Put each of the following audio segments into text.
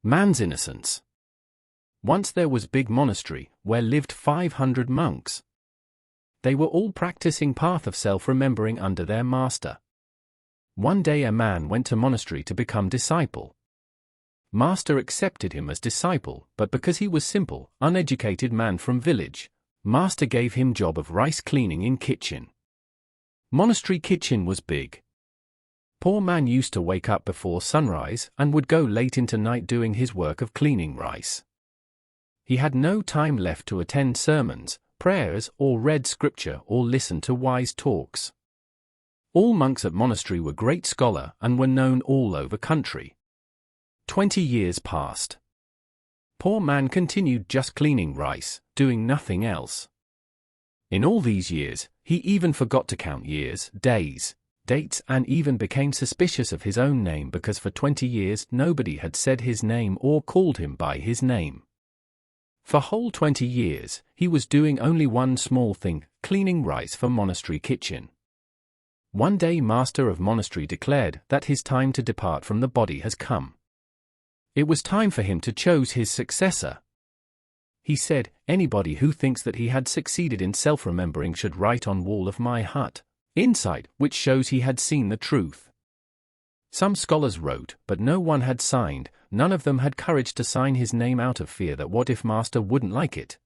Man's innocence. Once there was big monastery, where lived 500 monks. They were all practicing path of self-remembering under their master. One day a man went to monastery to become disciple. Master accepted him as disciple, but because he was simple, uneducated man from village, master gave him job of rice cleaning in kitchen. Monastery kitchen was big. Poor man used to wake up before sunrise and would go late into night doing his work of cleaning rice. He had no time left to attend sermons, prayers, or read scripture or listen to wise talks. All monks at monastery were great scholar and were known all over country. 20 years passed. Poor man continued just cleaning rice, doing nothing else. In all these years, he even forgot to count years, days, dates, and even became suspicious of his own name because for 20 years nobody had said his name or called him by his name. For whole 20 years, he was doing only one small thing, cleaning rice for monastery kitchen. One day master of monastery declared that his time to depart from the body has come. It was time for him to choose his successor. He said, anybody who thinks that he had succeeded in self-remembering should write on wall of my hut, inside, which shows he had seen the truth. Some scholars wrote, but no one had signed. None of them had courage to sign his name out of fear that what if master wouldn't like it.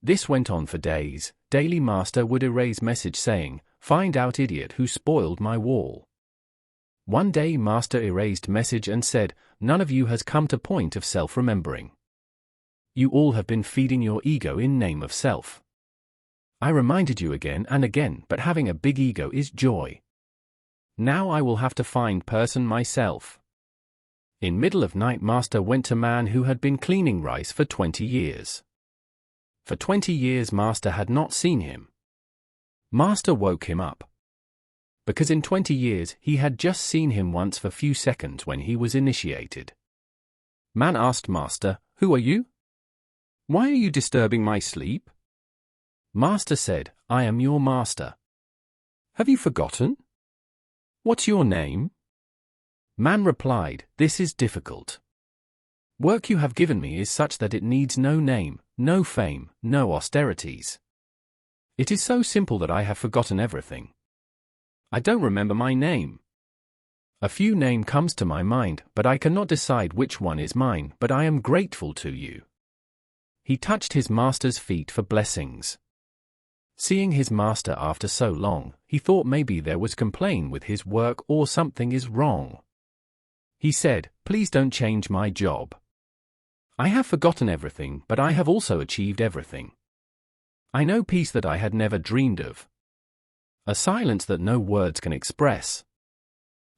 This went on for days. Daily master would erase message saying, find out idiot who spoiled my wall. One day master erased message and said, none of you has come to point of self-remembering. You all have been feeding your ego in name of self. I reminded you again and again, but having a big ego is joy. Now I will have to find person myself. In middle of night master went to man who had been cleaning rice for 20 years. For 20 years master had not seen him. Master woke him up. Because in 20 years he had just seen him once for few seconds when he was initiated. Man asked master, who are you? Why are you disturbing my sleep? Master said, I am your master. Have you forgotten? What's your name? Man replied, this is difficult. Work you have given me is such that it needs no name, no fame, no austerities. It is so simple that I have forgotten everything. I don't remember my name. A few name comes to my mind, but I cannot decide which one is mine, but I am grateful to you. He touched his master's feet for blessings. Seeing his master after so long, he thought maybe there was complaint with his work or something is wrong. He said, please don't change my job. I have forgotten everything, but I have also achieved everything. I know peace that I had never dreamed of. A silence that no words can express.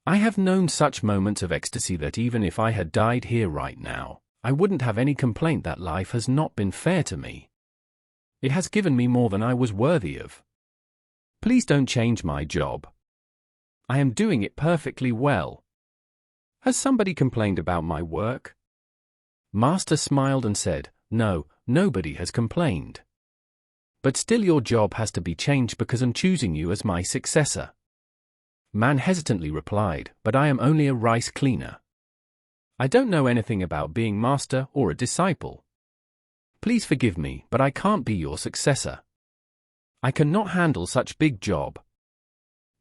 I have known such moments of ecstasy that even if I had died here right now, I wouldn't have any complaint that life has not been fair to me. It has given me more than I was worthy of. Please don't change my job. I am doing it perfectly well. Has somebody complained about my work? Master smiled and said, no, nobody has complained. But still your job has to be changed because I'm choosing you as my successor. Man hesitantly replied, but I am only a rice cleaner. I don't know anything about being master or a disciple. Please forgive me, but I can't be your successor. I cannot handle such big job.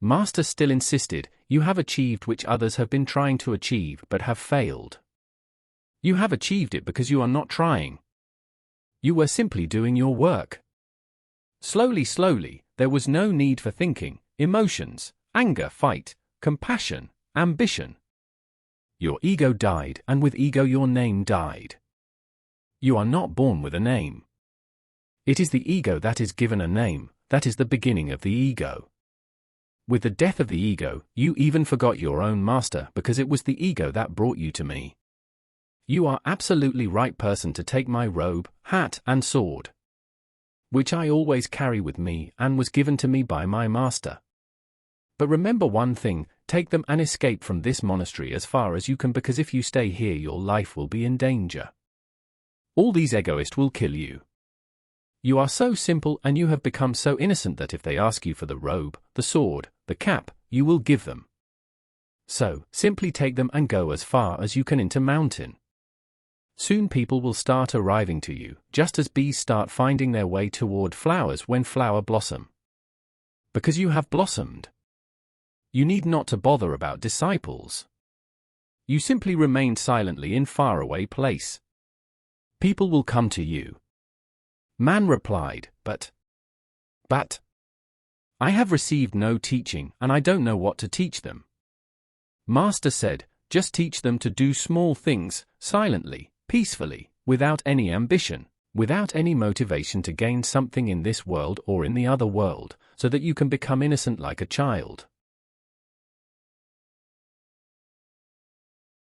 Master still insisted, you have achieved which others have been trying to achieve but have failed. You have achieved it because you are not trying. You were simply doing your work. Slowly, there was no need for thinking, emotions, anger, fight, compassion, ambition. Your ego died, and with ego your name died. You are not born with a name. It is the ego that is given a name, that is the beginning of the ego. With the death of the ego, you even forgot your own master because it was the ego that brought you to me. You are absolutely right person to take my robe, hat, and sword, which I always carry with me and was given to me by my master. But remember one thing, take them and escape from this monastery as far as you can because if you stay here your life will be in danger. All these egoists will kill you. You are so simple and you have become so innocent that if they ask you for the robe, the sword, the cap, you will give them. So, simply take them and go as far as you can into mountain. Soon people will start arriving to you, just as bees start finding their way toward flowers when flower blossom. Because you have blossomed. You need not to bother about disciples. You simply remain silently in faraway place. People will come to you. Man replied, But, I have received no teaching, and I don't know what to teach them. Master said, just teach them to do small things, silently, peacefully, without any ambition, without any motivation to gain something in this world or in the other world, so that you can become innocent like a child.